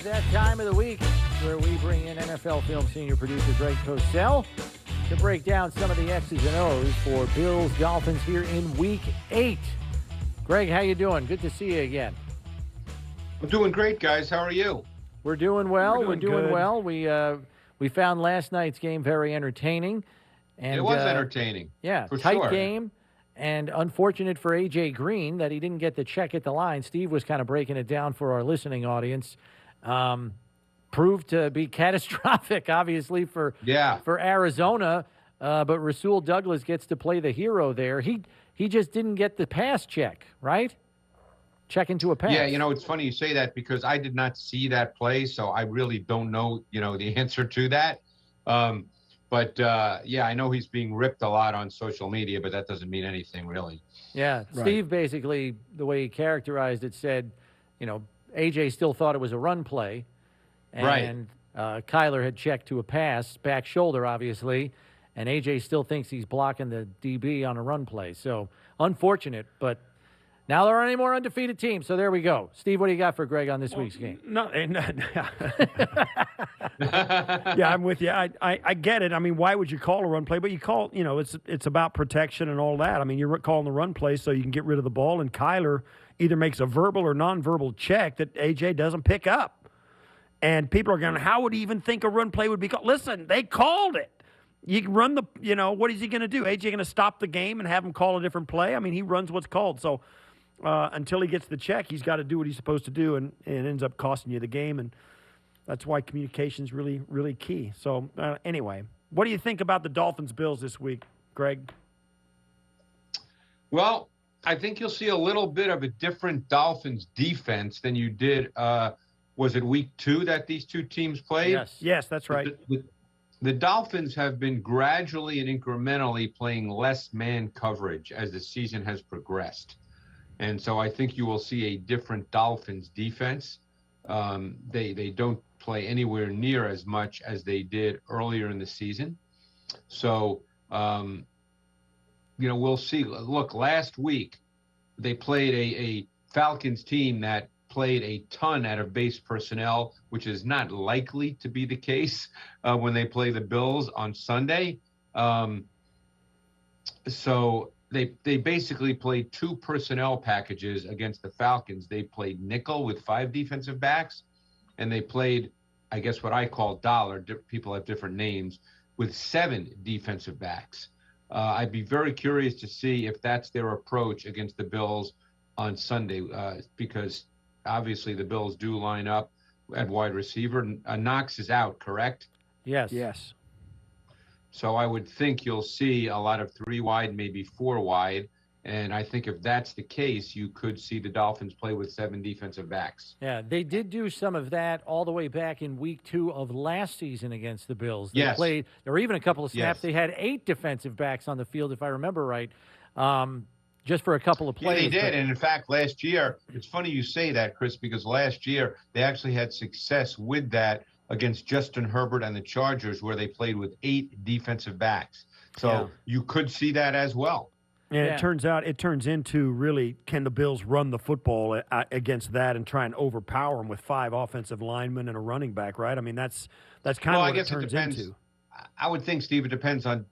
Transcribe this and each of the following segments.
that time of the week where we bring in NFL film senior producer Greg Cosell to break down some of the X's and O's for Bills Dolphins here in Week 8. Greg, how you doing? Good to see you again. I'm doing great, guys. How are you? We're doing well. We're doing well. We found last night's game very entertaining. And, it was entertaining. Yeah, for tight sure. game. And unfortunate for A.J. Green that he didn't get the check at the line. Steve was kind of breaking it down for our listening audience. Proved to be catastrophic, obviously, for Arizona. But Rasul Douglas gets to play the hero there. He just didn't get the pass check, right? Check into a pass. Yeah, it's funny you say that because I did not see that play, so I really don't know, the answer to that. But I know he's being ripped a lot on social media, but that doesn't mean anything, really. Yeah, Right. Steve basically, the way he characterized it, said, A.J. still thought it was a run play. And Kyler had checked to a pass, back shoulder, obviously. And A.J. still thinks he's blocking the DB on a run play. So, unfortunate, but now there aren't any more undefeated teams, so there we go. Steve, what do you got for Greg on this week's game? No. Yeah, I'm with you. I get it. I mean, why would you call a run play? But you call, it's about protection and all that. I mean, you're calling the run play so you can get rid of the ball, and Kyler either makes a verbal or nonverbal check that A.J. doesn't pick up. And people are going, how would he even think a run play would be called? Listen, they called it. You can run what is he going to do? A.J. going to stop the game and have him call a different play? I mean, he runs what's called. So until he gets the check, he's got to do what he's supposed to do, and it ends up costing you the game. And that's why communication is really, really key. So anyway, what do you think about the Dolphins-Bills this week, Greg? Well, I think you'll see a little bit of a different Dolphins defense than you did. Was it week 2 that these two teams played? Yes, that's right. The Dolphins have been gradually and incrementally playing less man coverage as the season has progressed. And so I think you will see a different Dolphins defense. They don't play anywhere near as much as they did earlier in the season. So, we'll see. Look, last week they played a Falcons team that played a ton out of base personnel, which is not likely to be the case when they play the Bills on Sunday. So they basically played 2 personnel packages against the Falcons. They played nickel with 5 defensive backs, and they played, I guess what I call dollar, people have different names, with 7 defensive backs. I'd be very curious to see if that's their approach against the Bills on Sunday, because obviously the Bills do line up at wide receiver. Knox is out, correct? Yes. So I would think you'll see a lot of 3 wide, maybe 4 wide. And I think if that's the case, you could see the Dolphins play with 7 defensive backs. Yeah, they did do some of that all the way back in week 2 of last season against the Bills. They played, there were even a couple of snaps. They had 8 defensive backs on the field, if I remember right, just for a couple of plays. Yeah, they did. And in fact, last year, it's funny you say that, Chris, because last year they actually had success with that against Justin Herbert and the Chargers, where they played with 8 defensive backs. So you could see that as well. And it turns into really, can the Bills run the football against that and try and overpower them with 5 offensive linemen and a running back, right? I mean, that's kind of what it turns into. I would think, Steve, it depends on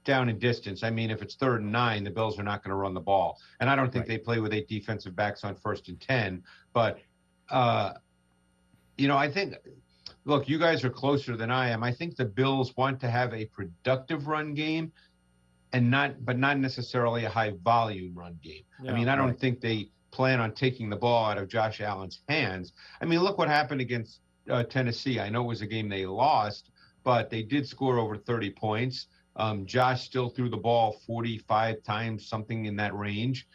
down and distance. I mean, if it's 3rd and 9, the Bills are not going to run the ball. And I don't think they play with 8 defensive backs on 1st and 10. But, I think, look, you guys are closer than I am. I think the Bills want to have a productive run game, but not necessarily a high volume run game. I mean, I don't think they plan on taking the ball out of Josh Allen's hands. I mean, look what happened against Tennessee. I know it was a game they lost, but they did score over 30 points. Josh still threw the ball 45 times, something in that range.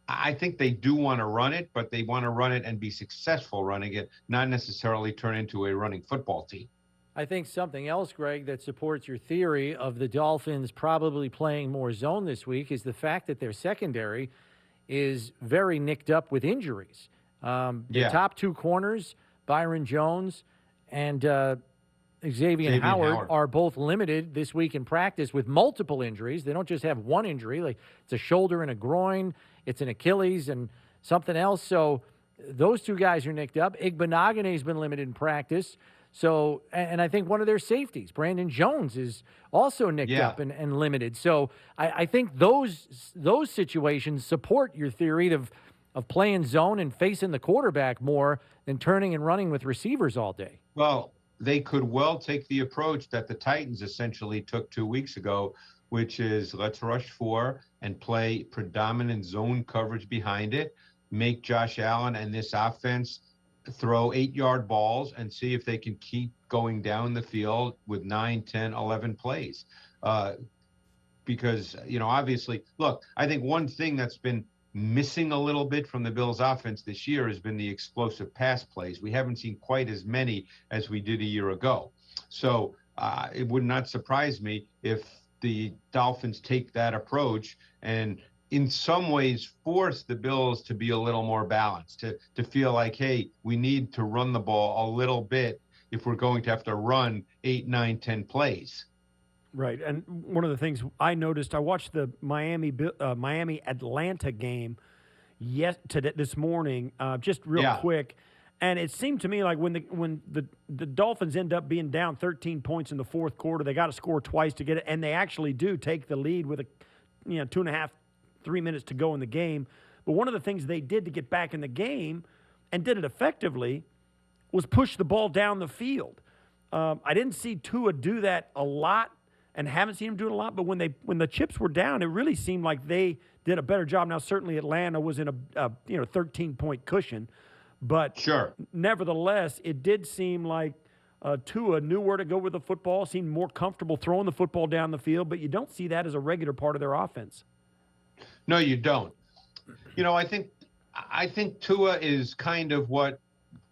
I think they do want to run it, but they want to run it and be successful running it, not necessarily turn into a running football team. I think something else, Greg, that supports your theory of the Dolphins probably playing more zone this week is the fact that their secondary is very nicked up with injuries. The top 2 corners, Byron Jones and Xavier Howard, are both limited this week in practice with multiple injuries. They don't just have one injury. Like, it's a shoulder and a groin. It's an Achilles and something else. So those two guys are nicked up. Igbenogany's been limited in practice. So, and I think one of their safeties, Brandon Jones, is also nicked up and limited. So I think those situations support your theory of playing zone and facing the quarterback more than turning and running with receivers all day. Well, they could well take the approach that the Titans essentially took 2 weeks ago, which is let's rush 4 and play predominant zone coverage behind it, make Josh Allen and this offense throw 8-yard balls and see if they can keep going down the field with 9, 10, 11 plays. Because, obviously, look, I think one thing that's been missing a little bit from the Bills offense this year has been the explosive pass plays. We haven't seen quite as many as we did a year ago. So it would not surprise me if the Dolphins take that approach and in some ways force the Bills to be a little more balanced, to feel like, hey, we need to run the ball a little bit if we're going to have to run 8, 9, 10 plays. Right. And one of the things I noticed, I watched the Miami-Atlanta game this morning, just real quick. And it seemed to me like when the Dolphins end up being down 13 points in the fourth quarter, they got to score twice to get it. And they actually do take the lead with 2.5, 3 minutes to go in the game. But one of the things they did to get back in the game and did it effectively was push the ball down the field. I didn't see Tua do that a lot and haven't seen him do it a lot. But when the chips were down, it really seemed like they did a better job. Now, certainly Atlanta was in a 13-point cushion. But nevertheless, it did seem like Tua knew where to go with the football, seemed more comfortable throwing the football down the field. But you don't see that as a regular part of their offense. No, you don't. I think Tua is kind of what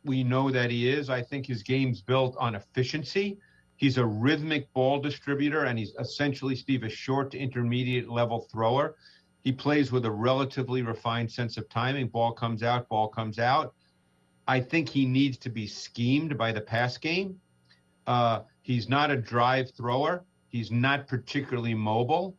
we know that he is. I think his game's built on efficiency. He's a rhythmic ball distributor, and he's essentially, Steve, a short to intermediate level thrower. He plays with a relatively refined sense of timing. Ball comes out, ball comes out. I think he needs to be schemed by the pass game. He's not a drive thrower. He's not particularly mobile.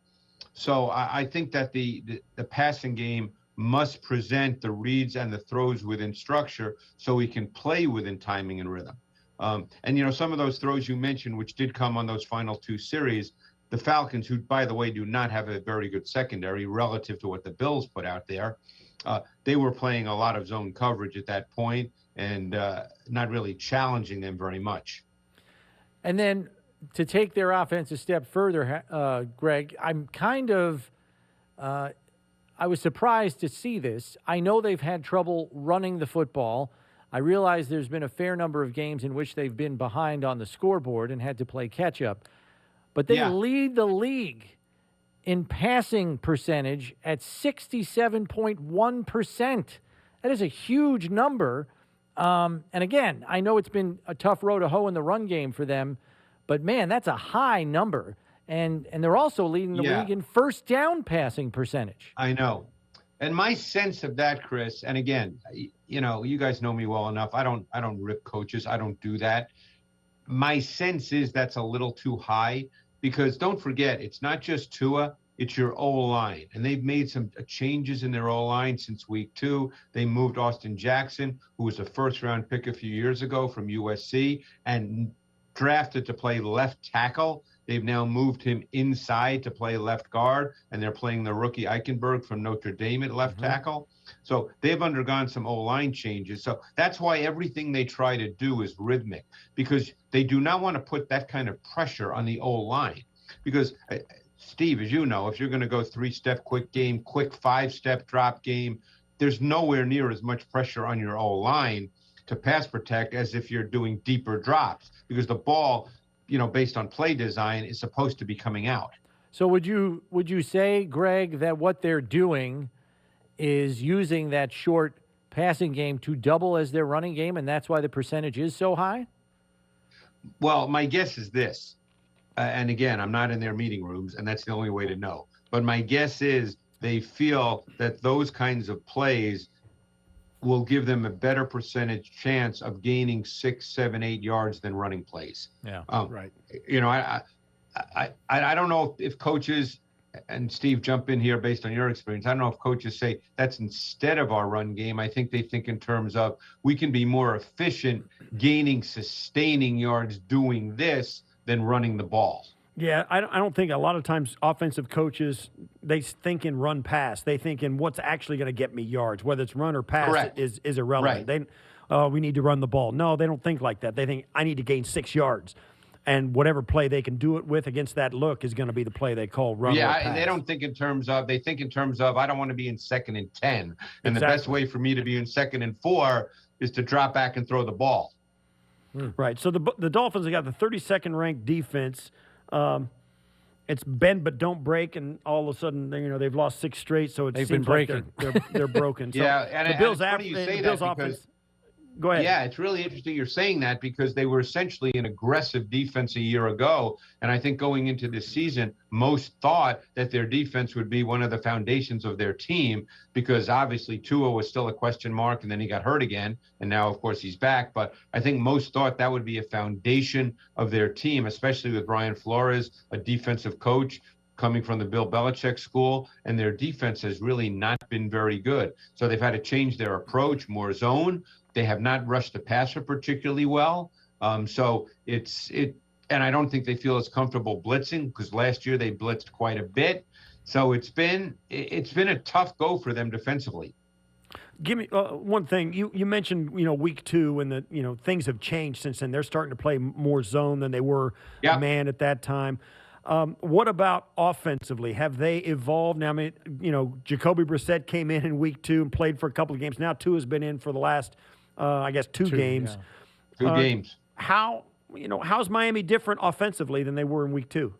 So I think that the passing game must present the reads and the throws within structure so he can play within timing and rhythm. And some of those throws you mentioned, which did come on those final 2 series, the Falcons, who, by the way, do not have a very good secondary relative to what the Bills put out there, they were playing a lot of zone coverage at that point and not really challenging them very much. And then to take their offense a step further, Greg, I'm kind of I was surprised to see this. I know they've had trouble running the football. I realize there's been a fair number of games in which they've been behind on the scoreboard and had to play catch-up. But they lead the league in passing percentage at 67.1%. That is a huge number. And again, I know it's been a tough row to hoe in the run game for them, but man, that's a high number. And they're also leading the league in first down passing percentage. I know. And my sense of that, Chris, and again, you guys know me well enough. I don't rip coaches. I don't do that. My sense is that's a little too high because don't forget, it's not just Tua, it's your O-line. And they've made some changes in their O-line since week 2. They moved Austin Jackson, who was a first-round pick a few years ago from USC, and drafted to play left tackle. They've now moved him inside to play left guard, and they're playing the rookie Eichenberg from Notre Dame at left tackle. So they've undergone some O-line changes. So that's why everything they try to do is rhythmic, because they do not want to put that kind of pressure on the O-line. Because, Steve, as you know, if you're going to go 3-step quick game, quick 5-step drop game, there's nowhere near as much pressure on your O-line to pass protect as if you're doing deeper drops, because the ball, based on play design, is supposed to be coming out. So would you say, Greg, that what they're doing is using that short passing game to double as their running game, and that's why the percentage is so high? Well, my guess is this, and again, I'm not in their meeting rooms, and that's the only way to know. But my guess is they feel that those kinds of plays will give them a better percentage chance of gaining 6, 7, 8 yards than running plays. Yeah, right. I don't know if coaches and Steve, jump in here based on your experience. I don't know if coaches say that's instead of our run game. I think they think in terms of we can be more efficient gaining, sustaining yards doing this than running the ball. Yeah, I don't think a lot of times offensive coaches, they think in run pass. They think in what's actually going to get me yards, whether it's run or pass. Correct. is irrelevant. Right. We need to run the ball. No, they don't think like that. They think I need to gain 6 yards. And whatever play they can do it with against that look is going to be the play they call run or pass. They don't think in terms of, they think in terms of, I don't want to be in 2nd and 10. And the best way for me to be in 2nd and 4 is to drop back and throw the ball. Right. So the Dolphins have got the 32nd ranked defense. It's bend but don't break, and all of a sudden, they've lost 6 straight. So it seems like they're broken. So and the Bills and you say that offense. Go ahead. Yeah, it's really interesting you're saying that because they were essentially an aggressive defense a year ago. And I think going into this season, most thought that their defense would be one of the foundations of their team because obviously Tua was still a question mark and then he got hurt again. And now, of course, he's back. But I think most thought that would be a foundation of their team, especially with Brian Flores, a defensive coach coming from the Bill Belichick school. And their defense has really not been very good. So they've had to change their approach, more zone. They have not rushed the passer particularly well. So and I don't think they feel as comfortable blitzing because last year they blitzed quite a bit. So it's been a tough go for them defensively. Give me one thing. You mentioned, week 2 and things have changed since then. They're starting to play more zone than they were man at that time. What about offensively? Have they evolved? Now, I mean, Jacoby Brissett came in week 2 and played for a couple of games. Now Tua has been in for the last, 2 games. Yeah. 2 games. How's Miami different offensively than they were in week 2?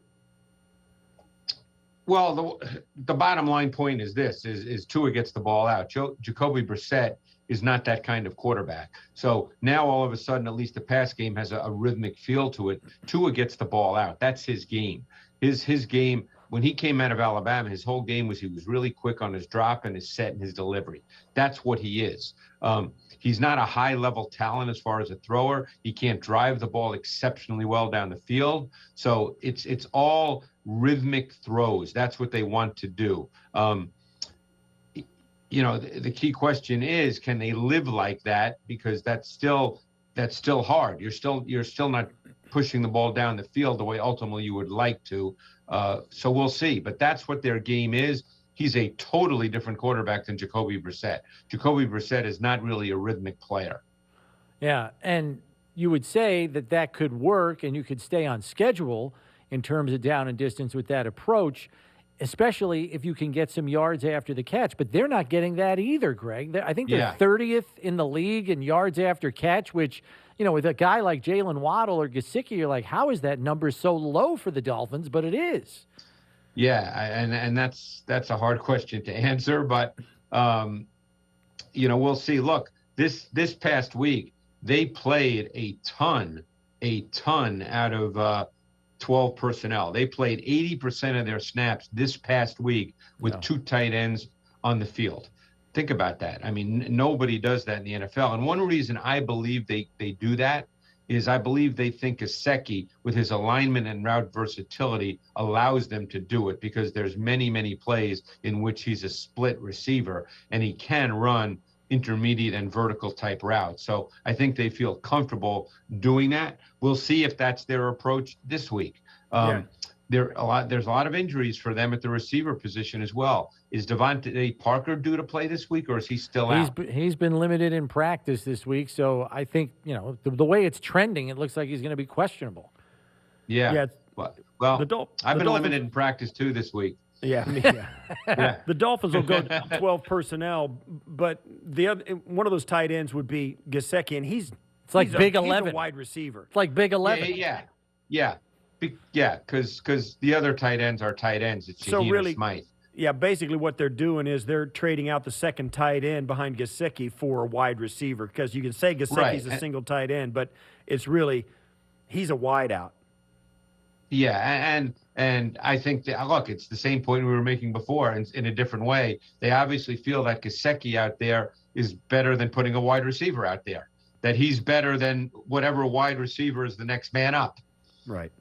Well, the bottom line point is this: is Tua gets the ball out. Jacoby Brissett is not that kind of quarterback. So now all of a sudden, at least the pass game has a rhythmic feel to it. Tua gets the ball out. That's his game. His game. When he came out of Alabama, his whole game was he was really quick on his drop and his set and his delivery. That's what he is. He's not a high-level talent as far as a thrower. He can't drive the ball exceptionally well down the field. So it's all rhythmic throws. That's what they want to do. The key question is, can they live like that? Because that's still hard. You're still not pushing the ball down the field the way ultimately you would like to. So we'll see. But that's what their game is. He's a totally different quarterback than Jacoby Brissett. Jacoby Brissett is not really a rhythmic player. Yeah, and you would say that could work and you could stay on schedule in terms of down and distance with that approach, especially if you can get some yards after the catch. But they're not getting that either, Greg. I think they're 30th in the league in yards after catch, which, with a guy like Jalen Waddle or Gesicki, you're like, how is that number so low for the Dolphins? But it is. Yeah, and that's a hard question to answer, but we'll see. Look, this past week they played a ton out of 12 personnel. They played 80% of their snaps this past week with 2 tight ends on the field. Think about that. I mean, nobody does that in the NFL. And one reason I believe they do that is I believe they think Gesicki, with his alignment and route versatility, allows them to do it because there's many, many plays in which he's a split receiver and he can run intermediate and vertical type routes. So I think they feel comfortable doing that. We'll see if that's their approach this week. There's a lot of injuries for them at the receiver position as well. Is Devontae Parker due to play this week, or is he still out? He's been limited in practice this week, so I think the way it's trending, it looks like he's going to be questionable. Yeah. Well, I've been limited in practice too this week. Yeah. The Dolphins will go 12 personnel, but the other one of those tight ends would be Gesicki, and he's Big 11. He's a wide receiver. It's like Big 11. Yeah. Because the other tight ends are tight ends. It's Shaheen or Smythe. Yeah, basically what they're doing is they're trading out the second tight end behind Gesicki for a wide receiver because you can say Gesicki's a single tight end, but it's really he's a wide out. Yeah, and I think it's the same point we were making before in a different way. They obviously feel that Gesicki out there is better than putting a wide receiver out there, that he's better than whatever wide receiver is the next man up. Right.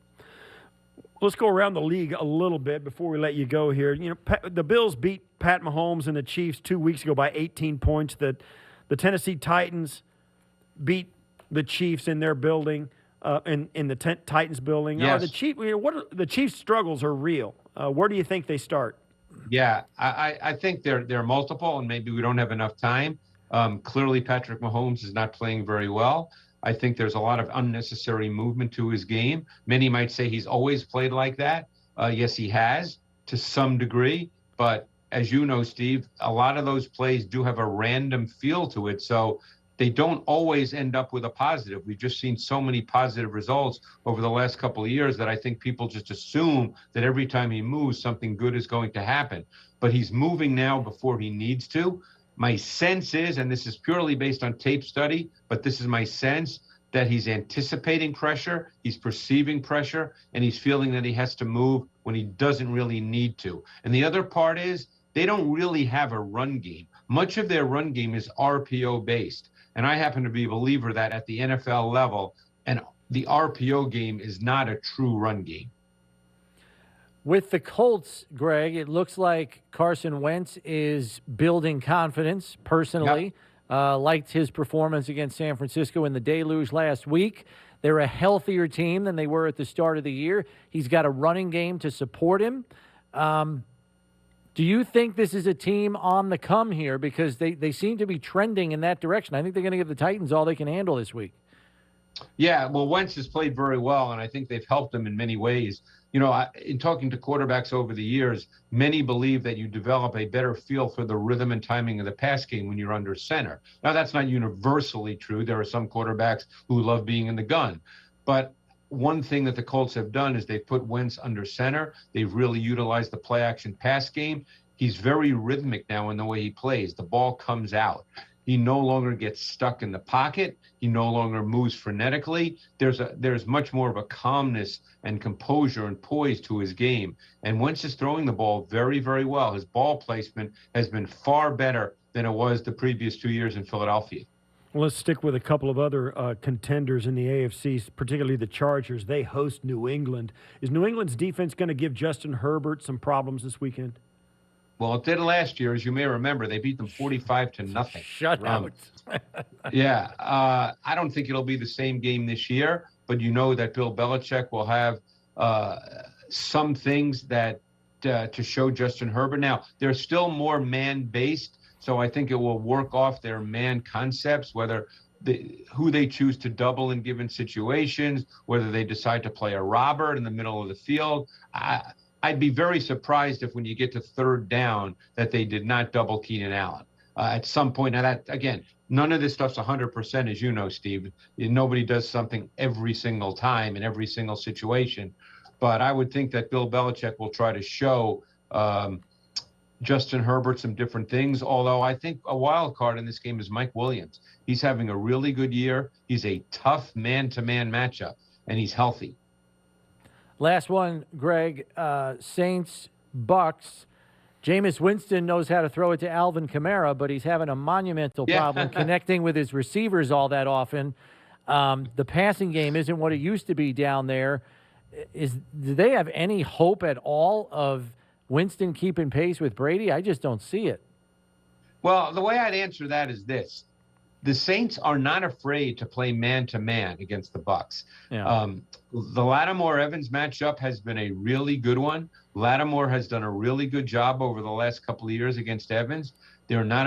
Let's go around the league a little bit before we let you go here. You know, the Bills beat Pat Mahomes and the Chiefs 2 weeks ago by 18 points. The Tennessee Titans beat the Chiefs in their building, in the Titans building. Yes. The Chiefs' struggles are real. Where do you think they start? Yeah, I think they're multiple, and maybe we don't have enough time. Clearly, Patrick Mahomes is not playing very well. I think there's a lot of unnecessary movement to his game. Many might say he's always played like that. Yes, he has to some degree. But as you know, Steve, a lot of those plays do have a random feel to it. So they don't always end up with a positive. We've just seen so many positive results over the last couple of years that I think people just assume that every time he moves, something good is going to happen. But he's moving now before he needs to. My sense is, and this is purely based on tape study, but this is my sense, that he's anticipating pressure, he's perceiving pressure, and he's feeling that he has to move when he doesn't really need to. And the other part is they don't really have a run game. Much of their run game is RPO based. And I happen to be a believer that at the NFL level, and the RPO game is not a true run game. With the Colts, Greg, it looks like Carson Wentz is building confidence personally. Yep. Liked his performance against San Francisco in the deluge last week. They're a healthier team than they were at the start of the year. He's got a running game to support him. Do you think this is a team on the come here? Because they seem to be trending in that direction. I think they're going to give the Titans all they can handle this week. Yeah, well, Wentz has played very well, and I think they've helped him in many ways. You know, in talking to quarterbacks over the years, many believe that you develop a better feel for the rhythm and timing of the pass game when you're under center. Now, that's not universally true. There are some quarterbacks who love being in the gun. But one thing that the Colts have done is they've put Wentz under center. They've really utilized the play-action pass game. He's very rhythmic now in the way he plays. The ball comes out. He no longer gets stuck in the pocket. He no longer moves frenetically. There's much more of a calmness and composure and poise to his game. And Wentz is throwing the ball very, very well. His ball placement has been far better than it was the previous 2 years in Philadelphia. Well, let's stick with a couple of other contenders in the AFC, particularly the Chargers. They host New England. Is New England's defense going to give Justin Herbert some problems this weekend? Well, it did last year, as you may remember. They beat them 45-0. Shut out. Yeah, I don't think it'll be the same game this year, but you know that Bill Belichick will have some things that to show Justin Herbert. Now, they're still more man-based, so I think it will work off their man concepts, whether who they choose to double in given situations, whether they decide to play a robber in the middle of the field. I'd be very surprised if when you get to third down that they did not double Keenan Allen at some point. Now, that, again, none of this stuff's 100%, as you know, Steve. Nobody does something every single time in every single situation. But I would think that Bill Belichick will try to show Justin Herbert some different things, although I think a wild card in this game is Mike Williams. He's having a really good year. He's a tough man-to-man matchup, and he's healthy. Last one, Greg, Saints, Bucks. Jameis Winston knows how to throw it to Alvin Kamara, but he's having a monumental problem connecting with his receivers all that often. The passing game isn't what it used to be down there. Do they have any hope at all of Winston keeping pace with Brady? I just don't see it. Well, the way I'd answer that is this. The Saints are not afraid to play man-to-man against the Bucks. Yeah. The Lattimore-Evans matchup has been a really good one. Lattimore has done a really good job over the last couple of years against Evans. They're not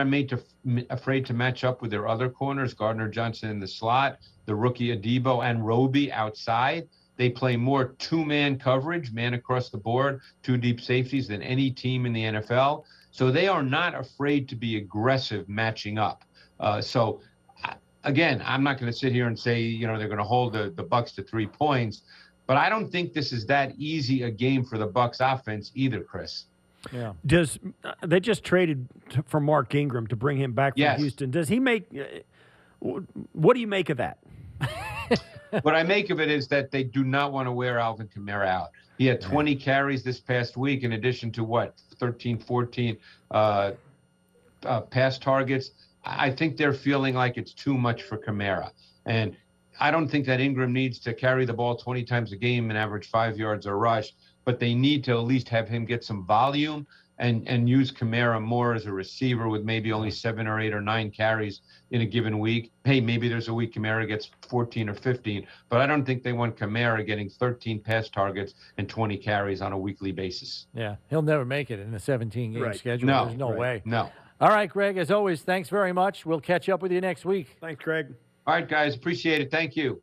afraid to match up with their other corners, Gardner Johnson in the slot, the rookie Adebo and Roby outside. They play more two-man coverage, man across the board, two deep safeties than any team in the NFL. So they are not afraid to be aggressive matching up. So, again, I'm not going to sit here and say, they're going to hold the Bucks to 3 points, but I don't think this is that easy a game for the Bucks offense either, Chris. Yeah. They just traded for Mark Ingram to bring him back from Houston. Does he make what do you make of that? What I make of it is that they do not want to wear Alvin Kamara out. He had 20 carries this past week in addition to 13, 14 pass targets. I think they're feeling like it's too much for Kamara. And I don't think that Ingram needs to carry the ball 20 times a game and average 5 yards a rush, but they need to at least have him get some volume and use Kamara more as a receiver with maybe only 7 or 8 or 9 carries in a given week. Hey, maybe there's a week Kamara gets 14 or 15, but I don't think they want Kamara getting 13 pass targets and 20 carries on a weekly basis. Yeah, he'll never make it in the 17-game schedule. No, There's no way. No. All right, Greg, as always, thanks very much. We'll catch up with you next week. Thanks, Greg. All right, guys, appreciate it. Thank you.